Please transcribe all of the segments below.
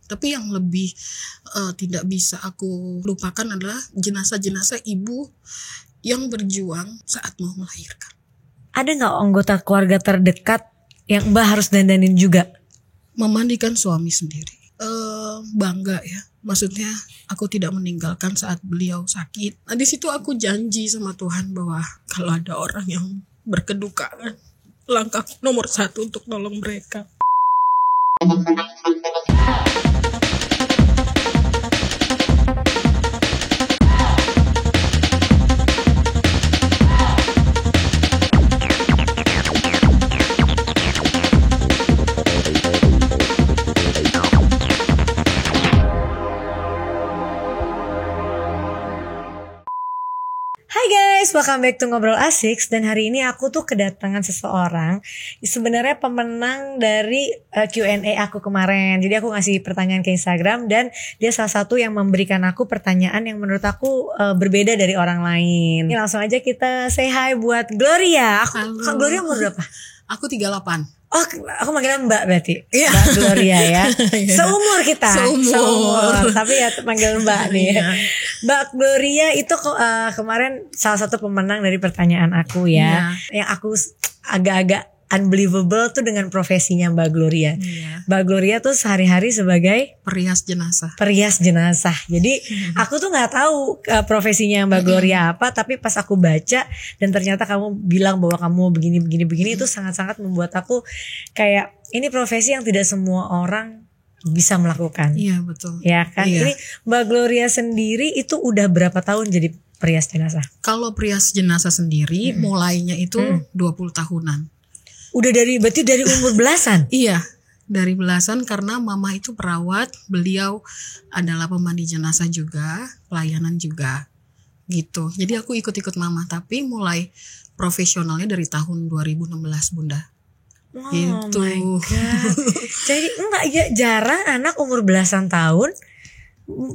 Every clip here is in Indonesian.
Tapi yang lebih tidak bisa aku lupakan adalah jenazah-jenazah ibu yang berjuang saat mau melahirkan. Ada gak anggota keluarga terdekat yang Mbak harus dandanin juga? Memandikan suami sendiri. Bangga ya. Maksudnya aku tidak meninggalkan saat beliau sakit. Nah di situ aku janji sama Tuhan bahwa kalau ada orang yang berkedukaan, langkah nomor 1 untuk nolong mereka. Hai guys, welcome back to Ngobrol Asik. Dan hari ini aku tuh kedatangan seseorang, sebenarnya pemenang dari Q&A aku kemarin. Jadi aku ngasih pertanyaan ke Instagram dan dia salah satu yang memberikan aku pertanyaan yang menurut aku berbeda dari orang lain. Ini langsung aja kita say hi buat Gloria. Gloria umur berapa? Aku 38. Oh, aku manggilnya Mbak berarti. Iya. Mbak Gloria ya. Seumur kita. Seumur. Tapi ya manggil Mbak nih. Iya. Mbak Gloria itu kemarin salah satu pemenang dari pertanyaan aku ya. Yang aku agak-agak unbelievable tuh dengan profesinya Mbak Gloria. Iya. Mbak Gloria tuh sehari-hari sebagai Perias jenazah. Jadi aku tuh nggak tahu profesinya Mbak Gloria apa, tapi pas aku baca dan ternyata kamu bilang bahwa kamu begini itu sangat-sangat membuat aku kayak ini profesi yang tidak semua orang bisa melakukan. Iya betul. Ya kan? Iya. Ini Mbak Gloria sendiri itu udah berapa tahun jadi perias jenazah? Kalau perias jenazah sendiri mulainya itu 20 tahunan. Udah berarti dari umur belasan? Iya, dari belasan karena mama itu perawat, beliau adalah pemandi jenazah juga, pelayanan juga, gitu. Jadi aku ikut-ikut mama, tapi mulai profesionalnya dari tahun 2016 Bunda. Oh Gitu. my god. Jadi enggak ya, jarang anak umur belasan tahun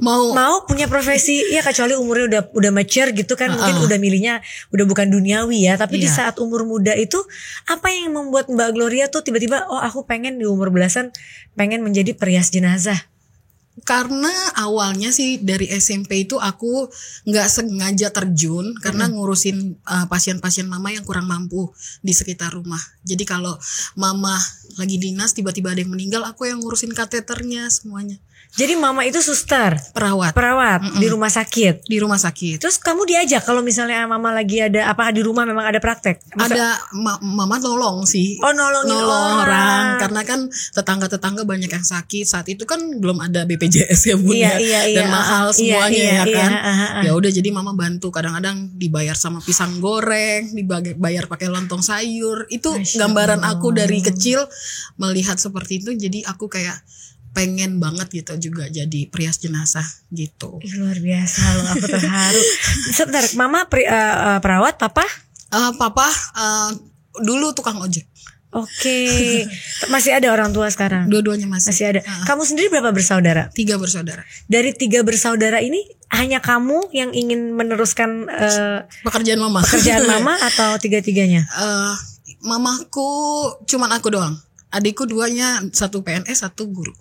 mau punya profesi ya, kecuali umurnya udah mature gitu kan. Mungkin udah milihnya udah bukan duniawi ya, tapi di saat umur muda itu apa yang membuat Mbak Gloria tuh tiba-tiba aku pengen di umur belasan pengen menjadi perias jenazah? Karena awalnya sih dari SMP itu aku nggak sengaja terjun karena ngurusin pasien-pasien mama yang kurang mampu di sekitar rumah. Jadi kalau mama lagi dinas tiba-tiba ada yang meninggal, aku yang ngurusin kateternya semuanya. Jadi mama itu suster, Perawat di rumah sakit. di rumah sakit. Terus kamu diajak kalau misalnya mama lagi ada apa di rumah memang ada praktek? Ada mama nolong sih. Oh, nolongin orang. Karena kan tetangga-tetangga banyak yang sakit. Saat itu kan belum ada BPJS ya Bun. Iya. Dan mahal semuanya ya kan. Iya. Ya udah jadi mama bantu. Kadang-kadang dibayar sama pisang goreng, dibayar pakai lontong sayur. Itu gambaran aku dari kecil melihat seperti itu. Jadi aku kayak pengen banget gitu juga jadi perias jenazah gitu. Luar biasa loh, aku terharu. Sebentar, mama perawat, papa? Papa dulu tukang ojek. Oke. Masih ada orang tua sekarang? Dua-duanya masih ada. Kamu sendiri berapa bersaudara? 3 bersaudara. Dari 3 bersaudara ini hanya kamu yang ingin meneruskan Pekerjaan mama atau tiga-tiganya? Mamaku cuman aku doang. Adikku 2-nya, 1 PNS, 1 guru.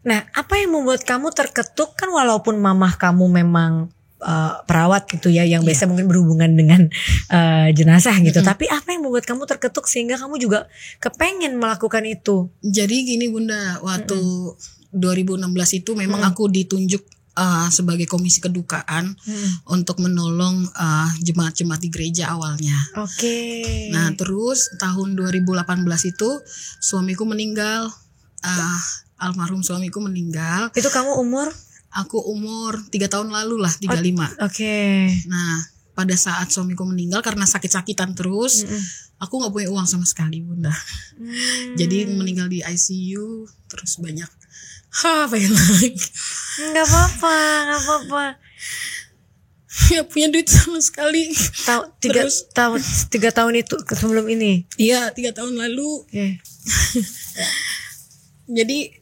Nah, apa yang membuat kamu terketuk, kan walaupun mamah kamu memang perawat gitu ya, yang biasa mungkin berhubungan dengan jenazah gitu. Tapi apa yang membuat kamu terketuk sehingga kamu juga kepengen melakukan itu? Jadi gini Bunda, waktu 2016 itu memang aku ditunjuk sebagai komisi kedukaan untuk menolong jemaat-jemaat di gereja awalnya. Oke. Nah terus tahun 2018 itu suamiku meninggal. Almarhum suamiku meninggal. Itu kamu umur? Aku umur 3 tahun lalu lah, 35. Oke. Nah pada saat suamiku meninggal karena sakit-sakitan terus, aku gak punya uang sama sekali Bunda. Jadi meninggal di ICU, terus banyak pengen lagi. Gak apa-apa. Gak punya duit sama sekali. 3 tahun itu sebelum ini? Iya, 3 tahun lalu. Jadi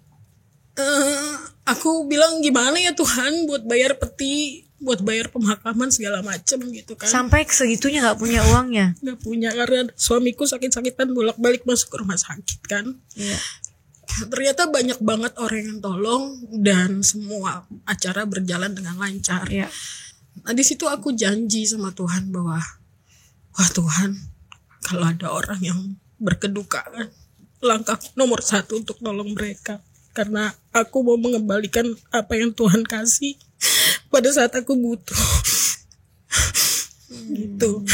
aku bilang gimana ya Tuhan buat bayar peti, buat bayar pemakaman segala macem gitu kan. Sampai segitunya gak punya uangnya? Gak punya karena suamiku sakit-sakitan bolak-balik masuk ke rumah sakit kan. Iya. Ternyata banyak banget orang yang tolong dan semua acara berjalan dengan lancar. Iya. Nah di situ aku janji sama Tuhan bahwa wah Tuhan, kalau ada orang yang berkedukaan, langkah nomor 1 untuk nolong mereka. Karena aku mau mengembalikan apa yang Tuhan kasih pada saat aku butuh. Gitu.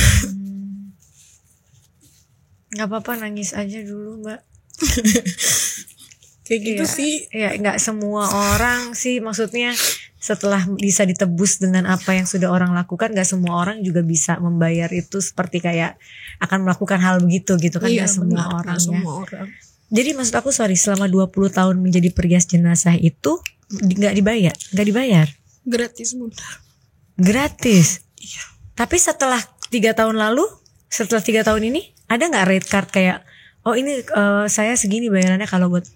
Gak apa-apa, nangis aja dulu Mbak. Kayak gitu sih. Ya gak semua orang sih, maksudnya setelah bisa ditebus dengan apa yang sudah orang lakukan, gak semua orang juga bisa membayar itu seperti kayak akan melakukan hal begitu gitu kan. Iya, gak semua benar, orang gak ya. semua orang. Jadi maksud aku selama 20 tahun menjadi perias jenazah itu gak dibayar? Gratis Bunda. Gratis? Iya. Tapi setelah 3 tahun lalu, setelah 3 tahun ini, ada gak rate card kayak, oh ini saya segini bayarannya kalau buat?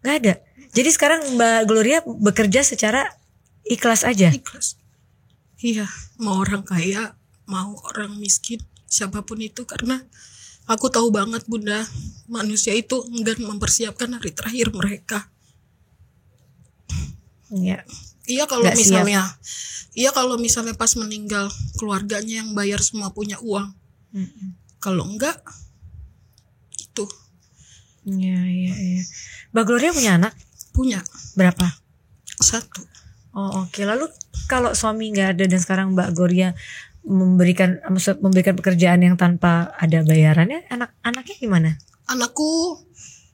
Gak ada. Jadi sekarang Mbak Gloria bekerja secara ikhlas aja? Ikhlas. Iya, mau orang kaya, mau orang miskin, siapapun itu, karena aku tahu banget Bunda, manusia itu enggan mempersiapkan hari terakhir mereka. Iya. Iya kalau misalnya pas meninggal keluarganya yang bayar semua punya uang. Kalau enggak itu. Iya. Mbak Gloria punya anak? Punya. Berapa? 1. Oh oke. Lalu kalau suami nggak ada dan sekarang Mbak Gloria memberikan pekerjaan yang tanpa ada bayarannya, anaknya gimana? Anakku,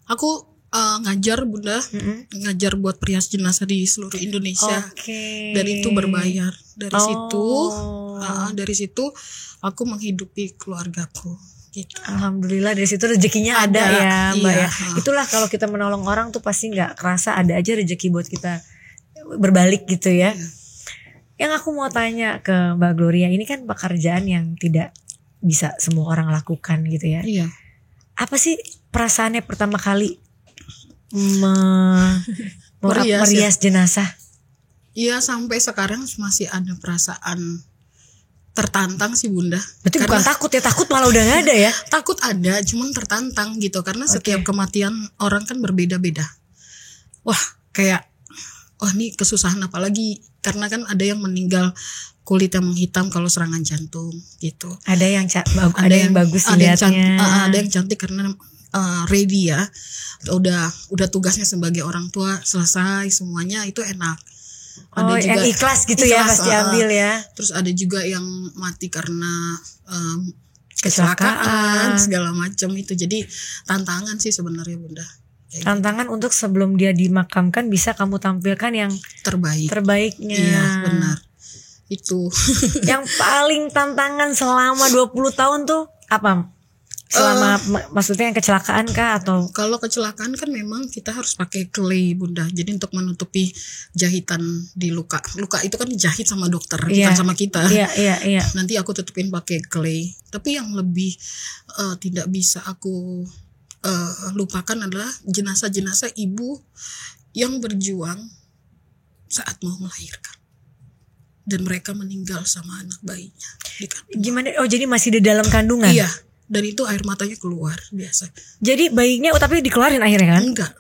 aku ngajar Bunda, ngajar buat perias jenazah di seluruh Indonesia. Dan itu berbayar. Dari situ aku menghidupi keluargaku. Gitu. Alhamdulillah dari situ rezekinya ada ya Mbak iya. ya. Itulah kalau kita menolong orang tuh pasti nggak kerasa ada aja rezeki buat kita berbalik gitu ya. Iya. Yang aku mau tanya ke Mbak Gloria, ini kan pekerjaan yang tidak bisa semua orang lakukan gitu ya. Iya. Apa sih perasaannya pertama kali merias jenazah? Iya, sampai sekarang masih ada perasaan tertantang sih Bunda. Berarti bukan takut ya, takut malah udah gak ada ya? Takut ada, cuman tertantang gitu. Karena setiap kematian orang kan berbeda-beda. Wah kayak, nih kesusahan apa lagi. Karena kan ada yang meninggal kulitnya menghitam kalau serangan jantung gitu. Ada yang bagus dilihatnya. Ada yang cantik karena ready ya. Udah tugasnya sebagai orang tua selesai semuanya, itu enak. Ada juga yang ikhlas gitu ya pasti ambil ya. Terus ada juga yang mati karena kecelakaan segala macam itu. Jadi tantangan sih sebenarnya Bunda. Tantangan untuk sebelum dia dimakamkan bisa kamu tampilkan yang terbaiknya. Iya benar. Itu. Yang paling tantangan selama 20 tahun tuh apa? Selama maksudnya yang kecelakaan kah atau? Kalau kecelakaan kan memang kita harus pakai clay Bunda. Jadi untuk menutupi jahitan di luka. Luka itu kan dijahit sama dokter, bukan sama kita. Iya. Nanti aku tutupin pakai clay. Tapi yang lebih tidak bisa aku lupakan adalah jenazah-jenazah ibu yang berjuang saat mau melahirkan. Dan mereka meninggal sama anak bayinya di kandungan. Gimana? Oh jadi masih di dalam kandungan? Iya. Dan itu air matanya keluar biasa. Jadi bayinya tapi dikeluarin akhirnya kan? Enggak.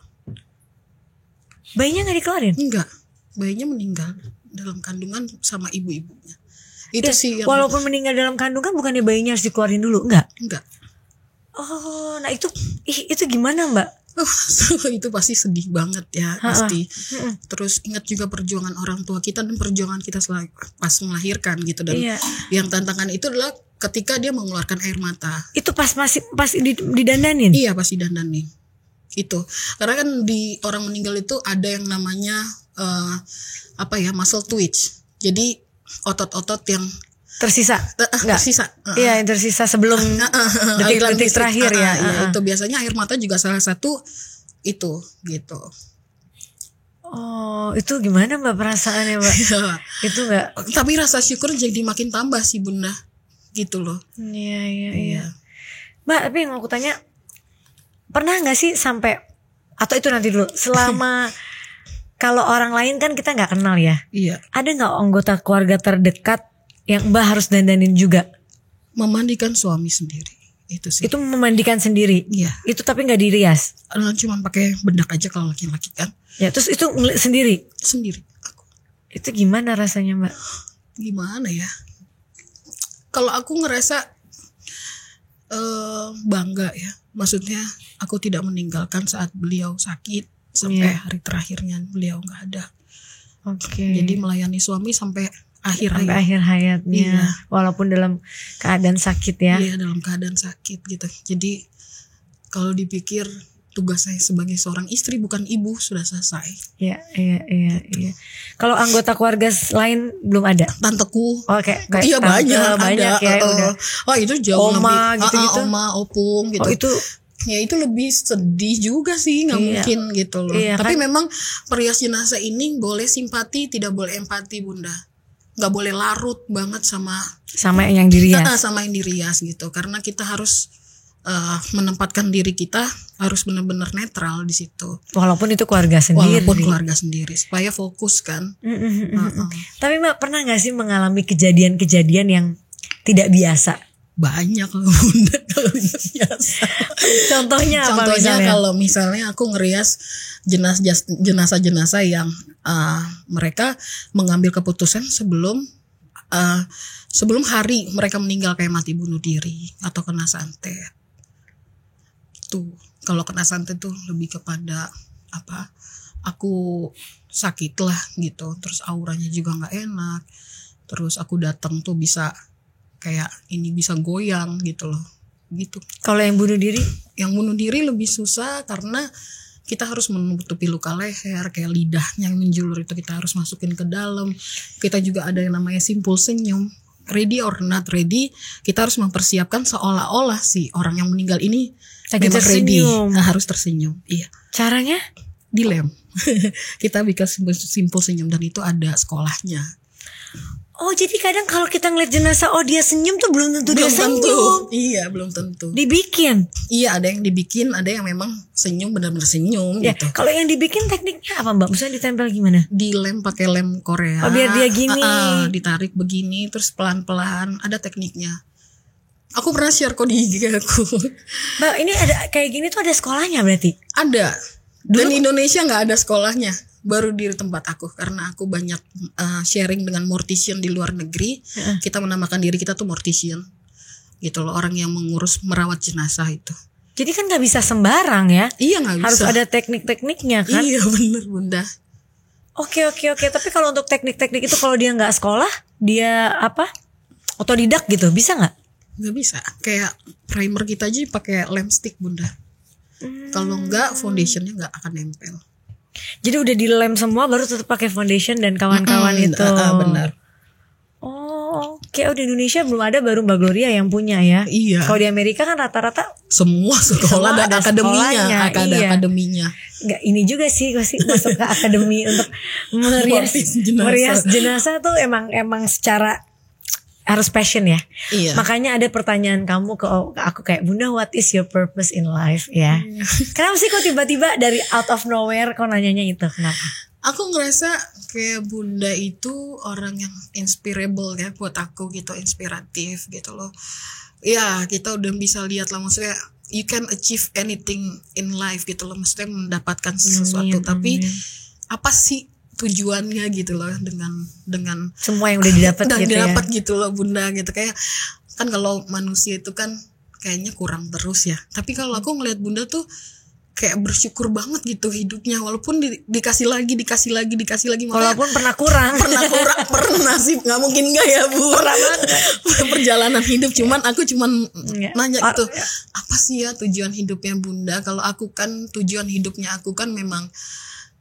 Bayinya gak dikeluarin? Enggak. Bayinya meninggal dalam kandungan sama ibu-ibunya. Itu sih yang... Walaupun meninggal dalam kandungan bukannya bayinya harus dikeluarin dulu? Enggak. Oh, nah itu gimana Mbak? Itu pasti sedih banget ya, pasti. Terus ingat juga perjuangan orang tua kita dan perjuangan kita pas melahirkan gitu. Dan yang tantangan itu adalah ketika dia mengeluarkan air mata. Itu pas didandanin? Iya, pas didandanin. Itu. Karena kan di orang meninggal itu ada yang namanya muscle twitch. Jadi otot-otot yang tersisa. Tersisa. Iya, yang tersisa sebelum detik-detik terakhir ya. Itu biasanya air mata juga salah satu itu gitu. Oh, itu gimana Mbak perasaannya Mbak? Itu enggak. Tapi rasa syukur jadi makin tambah sih Bunda. Gitu loh. Iya. Mbak, tapi yang aku tanya, pernah gak sih sampai, atau itu nanti dulu, selama kalau orang lain kan kita gak kenal ya. Iya. Ada gak anggota keluarga terdekat yang Mbak harus dandanin juga? Memandikan suami sendiri. itu sih. Itu memandikan sendiri. Iya. Itu tapi nggak dirias. Cuma pakai bedak aja kalau laki-laki kan. Ya, terus itu sendiri. Sendiri aku. Itu gimana rasanya, Mbak? Gimana ya? Kalau aku ngerasa bangga ya. Maksudnya aku tidak meninggalkan saat beliau sakit sampai hari terakhirnya beliau nggak ada. Oke. Jadi melayani suami sampai akhir hayatnya. Iya. Walaupun dalam keadaan sakit ya. Iya, dalam keadaan sakit gitu. Jadi kalau dipikir tugas saya sebagai seorang istri bukan ibu sudah selesai. Iya. Kalau anggota keluarga lain belum ada? Tanteku. Kayak iya tante, banyak ya. Udah. Oh itu jauh Oma, lebih. gitu-gitu. Oma, opung gitu. Oh itu. Ya itu lebih sedih juga sih, nggak mungkin gitu loh. Iya, tapi kan? memang perias jenazah ini boleh simpati, tidak boleh empati bunda. Nggak boleh larut banget sama yang dirias. Sama yang dirias gitu. Karena kita harus menempatkan diri kita harus benar-benar netral di situ. Walaupun itu keluarga sendiri. Supaya fokus kan. Tapi Mbak pernah nggak sih mengalami kejadian-kejadian yang tidak biasa? Banyak loh bunda kalau biasa. Contohnya apa? Contohnya kalau misalnya aku ngerias jenazah yang mereka mengambil keputusan sebelum hari mereka meninggal, kayak mati bunuh diri atau kena santet. Tuh kalau kena santet tuh lebih kepada apa? Aku sakit lah gitu, terus auranya juga nggak enak, terus aku datang tuh bisa kayak ini bisa goyang gitu loh gitu. Kalau yang bunuh diri? Yang bunuh diri lebih susah karena kita harus menutupi luka leher, kayak lidahnya yang menjulur itu kita harus masukin ke dalam. Kita juga ada yang namanya simpul senyum. Ready or not ready, kita harus mempersiapkan seolah-olah si orang yang meninggal ini memang ready. Harus tersenyum. Iya. Caranya? Dilem. Kita bikin simpul senyum dan itu ada sekolahnya. Oh jadi kadang kalau kita ngeliat jenazah dia senyum tuh belum tentu dia senyum. Iya belum tentu. Dibikin? Iya ada yang dibikin, ada yang memang senyum benar-benar senyum ya, gitu. Kalau yang dibikin tekniknya apa Mbak? Misalnya ditempel gimana? Dilem pakai lem Korea. Biar dia gini. Ditarik begini terus pelan-pelan, ada tekniknya. Aku pernah share kok di IG aku. Mbak ini ada kayak gini tuh ada sekolahnya berarti? Ada. Dan di Indonesia nggak ada sekolahnya. Baru di tempat aku, karena aku banyak sharing dengan mortician di luar negeri. Kita menamakan diri kita tuh mortician gitu loh, orang yang merawat jenazah itu. Jadi kan nggak bisa sembarang ya? Iya nggak bisa. Harus ada teknik-tekniknya kan? Iya bener bunda. Oke. Tapi kalau untuk teknik-teknik itu kalau dia nggak sekolah, dia apa? Otodidak gitu, bisa nggak? Nggak bisa. Kayak primer kita aja pakai lem stick bunda. Kalau nggak foundationnya nggak akan nempel. Jadi udah dilem semua baru tetap pakai foundation dan kawan-kawan itu. Benar. Oh, kayak di Indonesia belum ada, baru Mbak Gloria yang punya ya. Iya. Kalau di Amerika kan rata-rata semua sekolah ada akademinya, ada akademinya. Nggak, ini juga sih masuk ke akademi untuk merias jenazah tuh emang secara harus passion ya. Iya. Makanya ada pertanyaan kamu ke aku kayak, Bunda, what is your purpose in life ya? Kenapa sih kok tiba-tiba dari out of nowhere kok nanyanya itu? Kenapa? Aku ngerasa kayak Bunda itu orang yang inspirable ya buat aku gitu, inspiratif gitu loh. Ya kita udah bisa lihat lah, maksudnya you can achieve anything in life gitu loh, maksudnya mendapatkan sesuatu. Tapi apa sih tujuannya gitu loh dengan semua yang udah didapat gitu ya. Gitu loh Bunda gitu, kayak kan kalau manusia itu kan kayaknya kurang terus ya. Tapi kalau aku ngelihat Bunda tuh kayak bersyukur banget gitu hidupnya, walaupun dikasih lagi walaupun pernah kurang pernah sih, nggak mungkin nggak ya Bu, pernah banget perjalanan hidup. Aku nanya gitu, apa sih ya tujuan hidupnya Bunda? Kalau aku kan tujuan hidupnya aku kan memang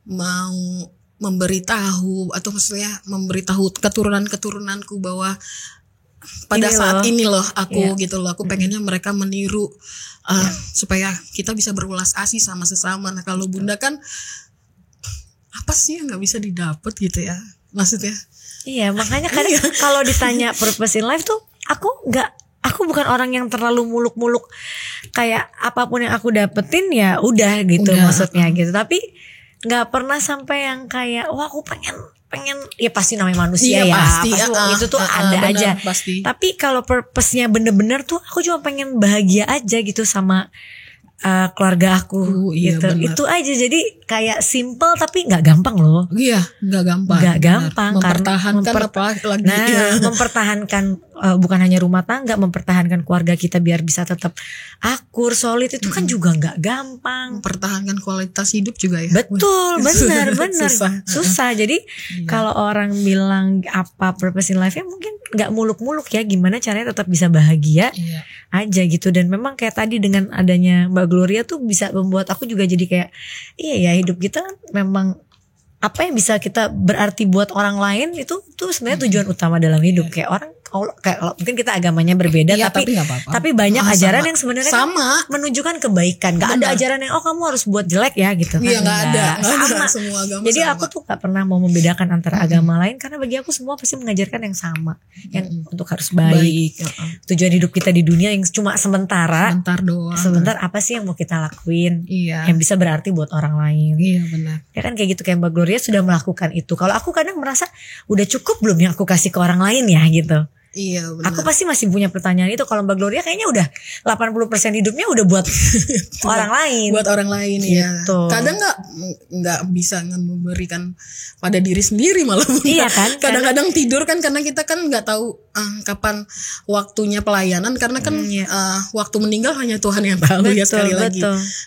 mau memberitahu, atau maksudnya memberitahu keturunan-keturunanku bahwa pada saat ini loh aku gitu loh, aku pengennya mereka meniru supaya kita bisa berulas asih sama sesama. Nah kalau Bunda kan apa sih yang nggak bisa didapat gitu ya maksudnya. Iya makanya kadang kalau ditanya purpose in life tuh aku bukan orang yang terlalu muluk-muluk kayak apapun yang aku dapetin ya udah gitu maksudnya gitu. Tapi nggak pernah sampai yang kayak wah aku pengen pengen ya pasti namanya manusia Iya, ya pasti, itu tuh ada benar, aja. pasti. Tapi kalau purpose-nya bener-bener tuh aku cuma pengen bahagia aja gitu sama keluarga aku iya, gitu. benar. Itu aja, jadi kayak simple tapi nggak gampang loh. Iya, nggak gampang. Nggak benar. gampang Mempertahankan apa lagi? Nah, mempertahankan bukan hanya rumah tangga, mempertahankan keluarga kita biar bisa tetap akur, solid itu kan juga nggak gampang. Mempertahankan kualitas hidup juga ya. Betul, benar. Susah. Jadi kalau orang bilang apa purpose in life-nya mungkin nggak muluk-muluk ya. Gimana caranya tetap bisa bahagia aja gitu. Dan memang kayak tadi dengan adanya Mbak Gloria tuh bisa membuat aku juga jadi kayak iya ya, hidup kita kan memang apa yang bisa kita berarti buat orang lain itu tuh sebenarnya tujuan utama dalam hidup. Kayak orang kayak mungkin kita agamanya berbeda tapi nggak apa-apa. tapi banyak ajaran yang sebenarnya kan sama menunjukkan kebaikan. Gak ada ajaran yang kamu harus buat jelek ya gitu kan. Iya, nggak ada. Sama. Semua agama Jadi sama. aku tuh gak pernah mau membedakan antara agama lain karena bagi aku semua pasti mengajarkan yang sama, yang untuk harus baik. Tujuan hidup kita di dunia yang cuma sebentar doang. Sebentar apa sih yang mau kita lakuin? Yang bisa berarti buat orang lain. Iya, benar. Ya kan kayak gitu, kayak Mbak Gloria sudah melakukan itu. Kalau aku kadang merasa udah cukup belum yang aku kasih ke orang lain ya gitu. Iya, benar. Aku pasti masih punya pertanyaan itu. Kalau Mbak Gloria kayaknya udah 80% hidupnya udah buat orang lain. Buat orang lain gitu. Ya. Kadang nggak bisa memberikan pada diri sendiri malah. Iya kan. Kadang-kadang tidur kan karena kita kan nggak tahu kapan waktunya pelayanan, karena kan waktu meninggal hanya Tuhan yang tahu. Ya sekali lagi.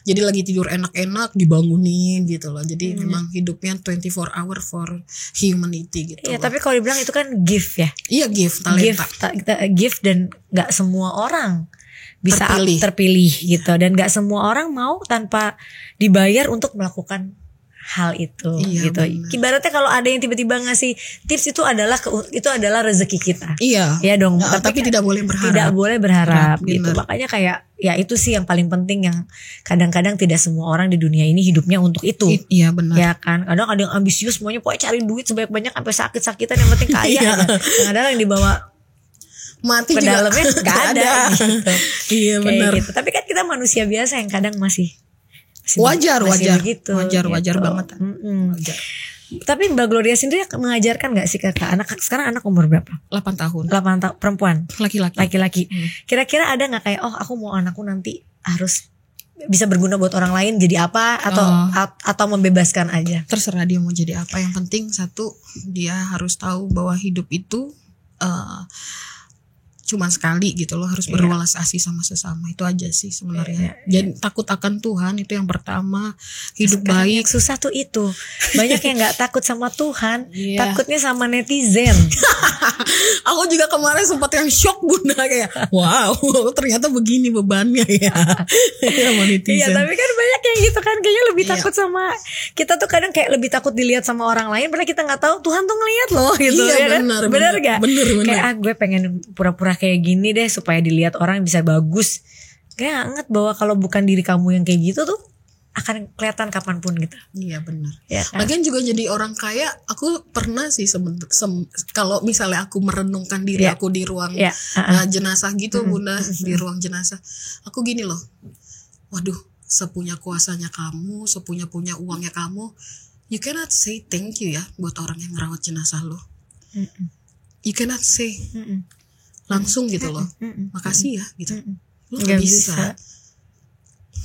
Jadi lagi tidur enak-enak dibangunin gitu loh. Jadi memang hidupnya 24 hour for humanity gitu. Iya, tapi kalau dibilang itu kan gift ya. Iya, gift, talenta. Gift dan gak semua orang bisa terpilih gitu, dan gak semua orang mau tanpa dibayar untuk melakukan hal itu gitu. Bener. Ibaratnya kalau ada yang tiba-tiba ngasih tips itu adalah rezeki kita. Iya. Ya dong. Tapi tidak boleh berharap. Tidak boleh berharap gitu. Makanya kayak ya itu sih yang paling penting, yang kadang-kadang tidak semua orang di dunia ini hidupnya untuk itu. Iya, benar. Ya kan. Kadang ada yang ambisius semuanya pokoknya cari duit sebanyak-banyak sampai sakit-sakitan, yang penting kaya. Kadang-kadang yang dibawa mati ke juga dalamnya gak ada gitu. Iya, benar. Gitu. Tapi kan kita manusia biasa yang kadang masih wajar gitu, wajar gitu. banget. Wajar. Tapi Mbak Gloria sendiri mengajarkan gak sih ke anak? Sekarang anak umur berapa? 8 tahun. 8 tahun. Perempuan? Laki-laki. Kira-kira ada gak kayak aku mau anakku nanti harus bisa berguna buat orang lain jadi apa, atau membebaskan aja? Terserah dia mau jadi apa. Yang penting satu, dia harus tahu bahwa hidup itu cuma sekali gitu loh, harus berwelas asih sama sesama. Itu aja sih sebenarnya. Jadi takut akan Tuhan itu yang pertama. Hidup sekarang baik. Yang susah tuh itu. Banyak yang gak takut sama Tuhan, takutnya sama netizen. Aku juga kemarin sempat yang shock Bunda, kayak wow, ternyata begini bebannya ya. Sama netizen. Iya, tapi kan banyak yang gitu kan, kayaknya lebih takut sama kita tuh, kadang kayak lebih takut dilihat sama orang lain padahal kita nggak tahu Tuhan tuh ngelihat loh gitu. Iya, ya benar gak? Bener. Kayak gue pengen pura-pura kayak gini deh supaya dilihat orang bisa bagus. Kayak inget bahwa kalau bukan diri kamu yang kayak gitu tuh akan kelihatan kapanpun gitu. Iya, benar. Ya, kan? Lagian juga jadi orang kaya, aku pernah sih kalau misalnya aku merenungkan diri aku di ruang jenazah gitu, Bunda, di ruang jenazah, aku gini loh, waduh, sepunya kuasanya kamu, sepunya uangnya kamu, you cannot say thank you ya buat orang yang ngerawat jenazah lo. You cannot say langsung gitu loh, makasih ya gitu. Lo gak bisa.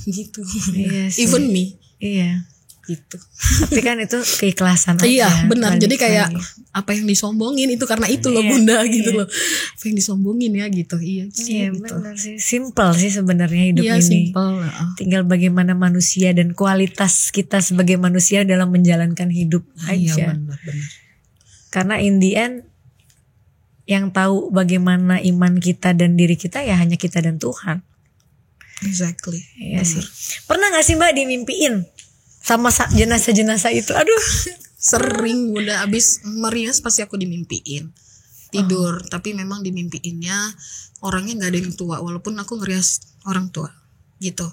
Gitu. Iya sih. Even me. Iya. Gitu. Tapi kan itu keikhlasan aja. Iya, benar. Jadi kayak apa yang disombongin itu karena itu loh, Bunda, gitu loh. Apa yang disombongin ya gitu. Iya sih. Iya, gitu. benar sih. Simple sih sebenarnya hidup ini. Simple. Tinggal bagaimana manusia dan kualitas kita sebagai manusia dalam menjalankan hidup aja. Iya, benar. Karena in the end yang tahu bagaimana iman kita dan diri kita ya hanya kita dan Tuhan. Exactly. Iya sih. Pernah gak sih Mbak dimimpiin sama jenazah-jenazah itu? Aduh, sering Bunda, abis merias pasti aku dimimpiin. Tidur, tapi memang dimimpiinnya orangnya gak ada yang tua, walaupun aku ngerias orang tua gitu.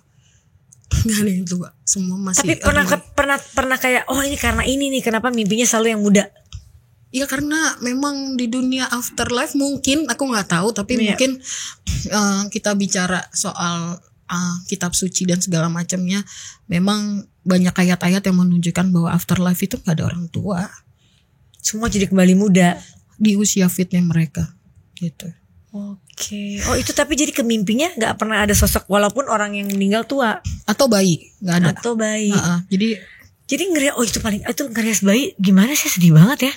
Gak ada yang tua, semua masih. Tapi pernah kayak ini karena ini nih kenapa mimpinya selalu yang muda? Iya, karena memang di dunia afterlife mungkin aku nggak tahu, tapi mungkin kita bicara soal kitab suci dan segala macamnya, memang banyak ayat-ayat yang menunjukkan bahwa afterlife itu nggak ada orang tua. semua jadi kembali muda di usia fitnya mereka gitu. Oke. Oh itu tapi jadi kemimpinya nggak pernah ada sosok walaupun orang yang meninggal tua Atau bayi nggak ada. atau bayi. Jadi ngerias. Oh itu ngerias bayi gimana sih, sedih banget ya.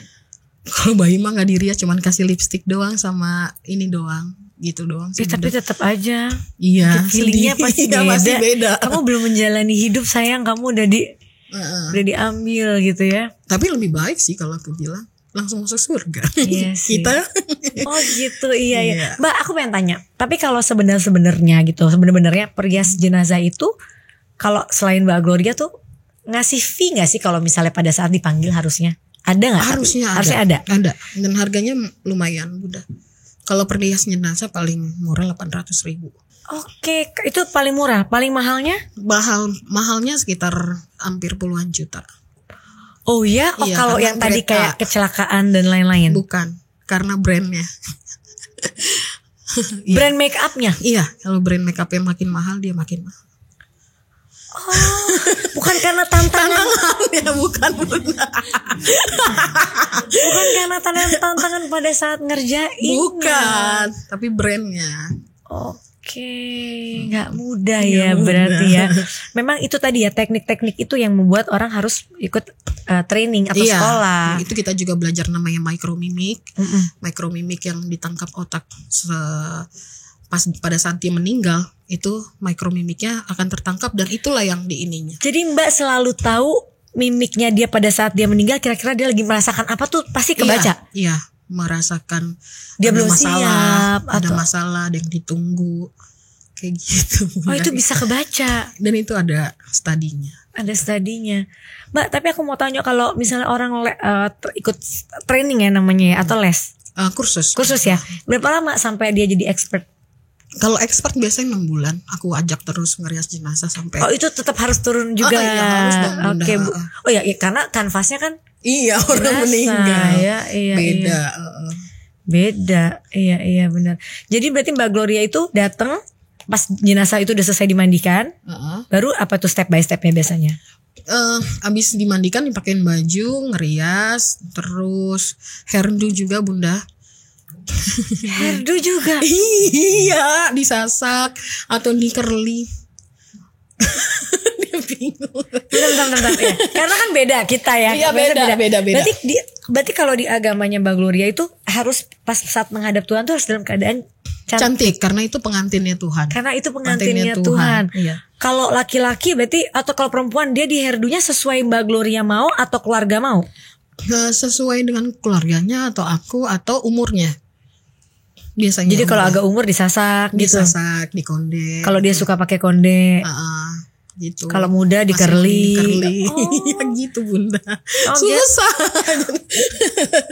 kalau bayi mah nggak dirias, cuman kasih lipstick doang sama ini doang gitu doang sih. Tapi tetap aja. Iya. Feelingnya pasti Iya, beda. masih beda. Kamu belum menjalani hidup sayang, kamu udah diambil gitu ya. Tapi lebih baik sih kalau aku bilang langsung masuk surga. Iya sih. Kita. Oh gitu, iya. Mbak, aku pengen tanya. Tapi kalau sebenarnya gitu, sebenarnya perias jenazah itu kalau selain Mbak Gloria tuh ngasih fee nggak sih kalau misalnya pada saat dipanggil harusnya? Ada nggak? Harusnya ada. Ada. Dan harganya lumayan Bunda. Kalau perias jenazah paling murah 800.000. Oke, itu paling murah. Paling mahalnya? Mahalnya sekitar hampir puluhan juta. Oh ya, Iya, kalau karena yang tadi grade A. kayak kecelakaan dan lain-lain. Bukan, karena brandnya. Brand make upnya. Iya, kalau brand makeup yang makin mahal dia makin mahal. Oh, bukan karena tantangan. Ya bukan Bunda. Bukan karena tantangan pada saat ngerjain. Bukan, tapi brandnya. Oke, nggak mudah ya berarti ya. Memang itu tadi ya, teknik-teknik itu yang membuat orang harus ikut training atau sekolah. Itu kita juga belajar namanya micromimik. Micromimik yang ditangkap otak pas pada saat dia meninggal, itu micromimiknya akan tertangkap dan itulah yang di ininya. Jadi Mbak selalu tahu mimiknya dia pada saat dia meninggal, kira-kira dia lagi merasakan apa tuh pasti kebaca. Iya, merasakan dia ada belum masalah, siap, ada atau masalah, ada yang ditunggu, kayak gitu. Oh itu bisa kebaca. Dan itu ada studinya. Ada studinya. Mbak, tapi aku mau tanya kalau misalnya orang ikut training ya namanya ya, atau les. Kursus ya. Berapa lama sampai dia jadi expert? Kalau expert biasanya 6 bulan. Aku ajak terus ngerias jenazah sampai. Oh itu tetap harus turun juga. Iya, harus dong, Bunda. Oke, Bu. Oh ya, karena kanvasnya kan iya orang meninggal. Iya, beda. Beda. Iya benar. Jadi berarti Mbak Gloria itu datang pas jenazah itu udah selesai dimandikan. Baru apa tuh step by stepnya biasanya? Abis dimandikan dipakein baju, ngerias, terus hairdo juga Bunda. Hairdo juga. Iya, disasak atau di curly. Dia bingung. Bentar ya. Karena kan beda kita ya. Iya beda. Berarti kalau di agamanya Mbak Gloria itu harus pas saat menghadap Tuhan tuh harus dalam keadaan cantik karena itu pengantinnya Tuhan. Karena itu pengantinnya Tuhan. Iya. Kalau laki-laki berarti atau kalau perempuan dia di hairdunya sesuai Mbak Gloria mau atau keluarga mau? Sesuai dengan keluarganya atau aku atau umurnya. Biasanya. Jadi kalau agak umur disasak gitu. Disasak, dikonde. Kalau dia suka pakai konde. Gitu. Kalau muda di curly. Ya gitu Bunda. Susah.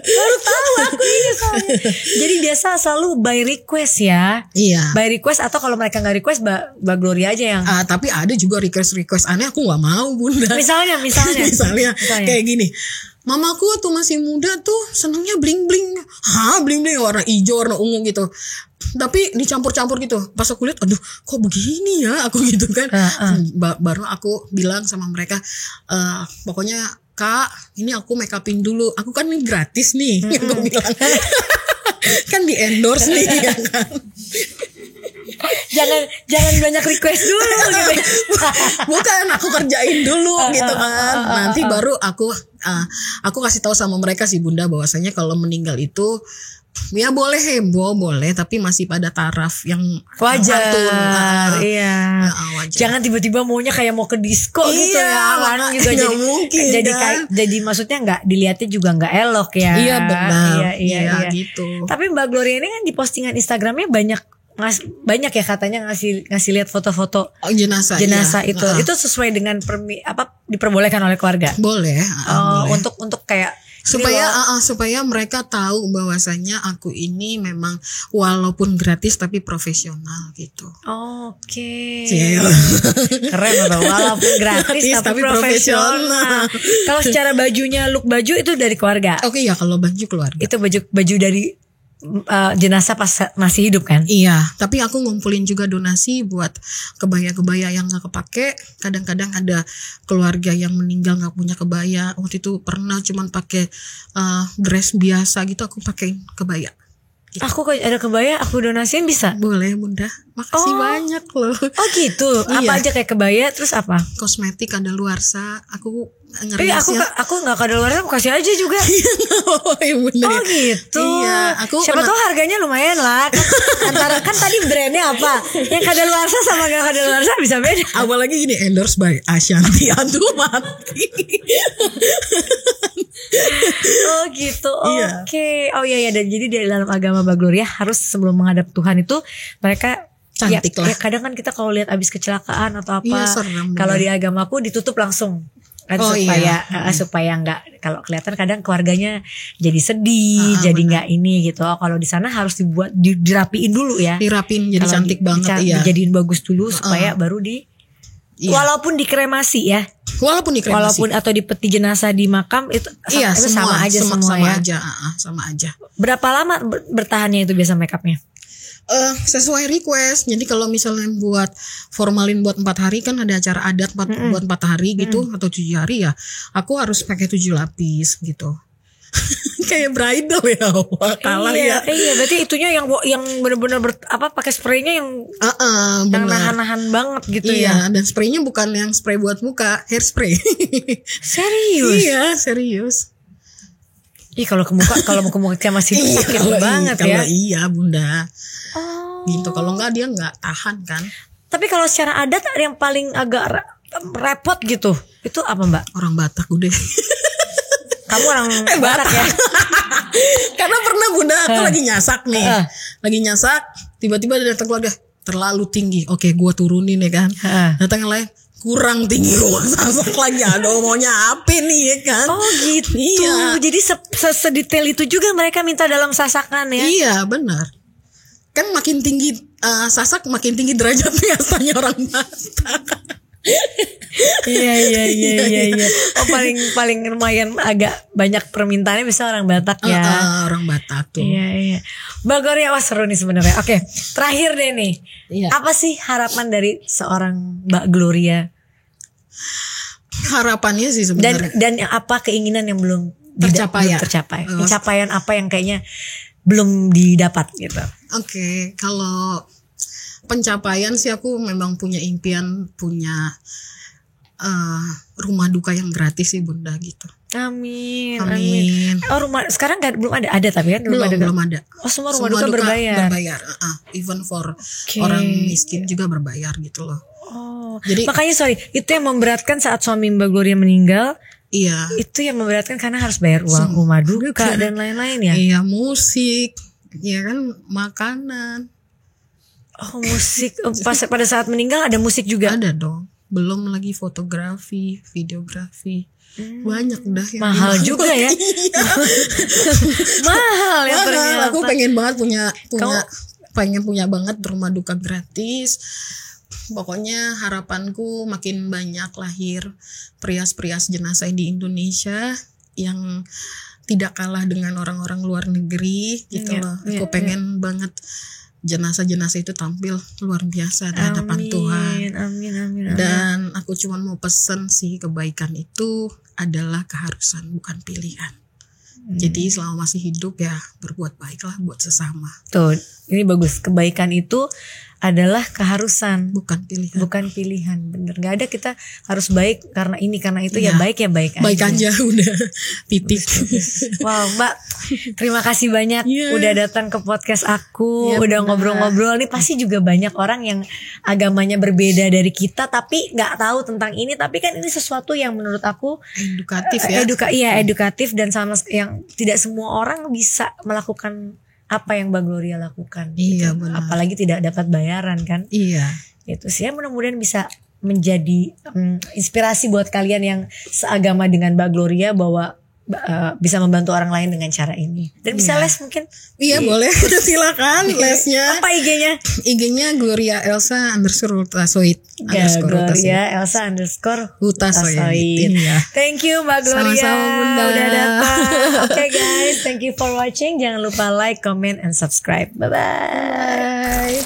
Baru tahu aku ini soalnya. Jadi biasa selalu by request ya. Iya. By request atau kalau mereka nggak request Mbak Gloria aja yang. Tapi ada juga request aneh aku nggak mau Bunda. Misalnya. Misalnya kayak gini. Mamaku waktu masih muda tuh senangnya bling-bling. Bling-bling warna hijau, warna ungu gitu. Tapi dicampur-campur gitu. Pas aku lihat, aduh kok begini ya aku gitu kan. Baru aku bilang sama mereka, pokoknya Kak, ini aku make upin dulu. Aku kan ini gratis nih. Aku bilang. Kan di endorse nih ya kan. Jangan banyak request dulu gitu. Bukan, aku kerjain dulu gitu kan. Nanti baru aku kasih tahu sama mereka sih Bunda bahwasanya kalau meninggal itu ya boleh heboh, boleh, tapi masih pada taraf yang wajar. Iya. Wajar. Jangan tiba-tiba maunya kayak mau ke disco gitu ya kan gitu. Jadi mungkin, jadi maksudnya nggak dilihatnya juga nggak elok ya. Iya benar. Iya gitu. Tapi Mbak Gloria ini kan di postingan Instagramnya banyak ya katanya ngasih lihat foto-foto jenazah iya. Itu sesuai dengan diperbolehkan oleh keluarga. Boleh. Boleh. Untuk kayak supaya mereka tahu bahwasanya aku ini memang walaupun gratis tapi profesional gitu. Oke. Keren loh, walaupun gratis tapi profesional. Kalau secara bajunya, look baju itu dari keluarga. Oke ya, kalau baju keluarga. Itu baju dari jenazah pas masih hidup kan? Iya, tapi aku ngumpulin juga donasi buat kebaya-kebaya yang gak kepake. Kadang-kadang ada keluarga yang meninggal gak punya kebaya. Waktu itu pernah cuman pakai dress biasa gitu, aku pakein kebaya. Gitu. Aku ada kebaya, aku donasiin bisa? Boleh Bunda, makasih banyak loh. Oh gitu, apa aja kayak kebaya, terus apa? Kosmetik kadaluarsa, aku Tapi aku nggak kadaluarsa, aku kasih aja juga. Oh gitu. Iya, siapa tahu harganya lumayan lah. Antara kan tadi brandnya apa? Yang kadaluarsa sama nggak kadaluarsa bisa beda. Apalagi gini, endorse by Ashanti Antumati. Oh gitu, oke. Oh iya, dan jadi di dalam agama Bagloria harus sebelum menghadap Tuhan itu mereka cantik lah. Ya kadang kan kita kalau lihat abis kecelakaan atau apa, kalau di agamaku ditutup langsung. Supaya nggak, kalau kelihatan kadang keluarganya jadi sedih, jadi nggak ini gitu. Kalau di sana harus dirapiin dulu ya. Dirapiin jadi cantik banget ya. Dijadiin bagus dulu supaya baru walaupun dikremasi ya. Walaupun atau di peti jenazah di makam itu sama aja. Sama aja. Berapa lama bertahannya itu biasa make upnya? Sesuai request. Jadi kalau misalnya buat formalin buat 4 hari kan ada acara adat buat 4 hari gitu atau 7 hari ya. Aku harus pakai 7 lapis gitu. Kayak bridal ya. Kalah ya. Iya, berarti itunya yang benar-benar pakai spraynya yang nahan-nahan banget gitu ya. Iya, dan spraynya bukan yang spray buat muka, hairspray. Serius? Iya, serius. Ih, kalau mau ke muka masih sakit banget ya. Kalau iya Bunda. Gitu, kalau enggak dia enggak tahan kan. Tapi kalau secara adat yang paling agak repot gitu, itu apa Mbak? Orang Batak udah. Kamu orang Batak ya? Karena pernah Bunda, aku lagi nyasak nih. Lagi nyasak, tiba-tiba ada datang keluarga, terlalu tinggi. Oke, gua turunin ya kan. Datang yang lain, kurang tinggi, gua sasak lagi. Aduh, maunya apa nih ya kan? Oh gitu. Iya. Jadi sedetail itu juga mereka minta dalam sasakan ya? Iya, benar. Kan makin tinggi sasak, makin tinggi derajat biasanya orang Batak. Iya. Oh paling lumayan agak banyak permintaannya bisa orang Batak ya. Orang Batak tuh. Iya. Bagloria, wah seru nih sebenarnya. Oke, terakhir deh nih. Iya. Apa sih harapan dari seorang Mbak Gloria? Harapannya sih sebenarnya. Dan apa keinginan yang belum tercapai? Pencapaian apa yang kayaknya belum didapat gitu? Oke, kalau pencapaian sih aku memang punya impian punya rumah duka yang gratis sih Bunda gitu. Amin. Oh rumah sekarang belum ada tapi kan belum ada. Oh semua rumah duka berbayar. Even for orang miskin juga berbayar gitu loh. Oh. Jadi makanya itu yang memberatkan saat suami Mbak Gloria meninggal. Iya. Itu yang memberatkan karena harus bayar uang rumah duka dan lain-lain ya. Iya, musik, ya kan, makanan. Oh musik. Pada saat meninggal ada musik juga? Ada dong. Belum lagi fotografi, videografi. Banyak dah yang mahal juga ya. Mahal ya ternyata. Aku pengen banget pengen punya banget rumah duka gratis. Pokoknya harapanku makin banyak lahir perias-perias jenazah di Indonesia yang tidak kalah dengan orang-orang luar negeri gitu loh. Aku pengen banget jenazah-jenazah itu tampil luar biasa di hadapan Tuhan. Amin. Dan aku cuma mau pesen sih, kebaikan itu adalah keharusan bukan pilihan. Jadi selama masih hidup ya berbuat baiklah buat sesama. Tuh, ini bagus. Kebaikan itu adalah keharusan, bukan pilihan. Bener, nggak ada kita harus baik karena ini karena itu ya baik aja udah titik. Wow Mbak, terima kasih banyak udah datang ke podcast aku, udah ngobrol-ngobrol. Nih pasti juga banyak orang yang agamanya berbeda dari kita tapi nggak tahu tentang ini, tapi kan ini sesuatu yang menurut aku edukatif ya. Edukatif dan sama yang tidak semua orang bisa melakukan apa yang Mbak Gloria lakukan. Iya gitu. benar. Apalagi tidak dapat bayaran kan. Iya. Itu sih mudah-mudahan bisa menjadi inspirasi buat kalian yang seagama dengan Mbak Gloria bahwa bisa membantu orang lain dengan cara ini. Dan bisa les mungkin. Iya boleh. Silakan lesnya. Apa IG-nya? IG-nya Gloria Elsa _Hutasoid. Gloria Elsa _Hutasoid. Iya. Thank you Mbak Gloria. Sama-sama Bunda. Udah datang. Oke guys, thank you for watching. Jangan lupa like, comment, and subscribe. Bye bye.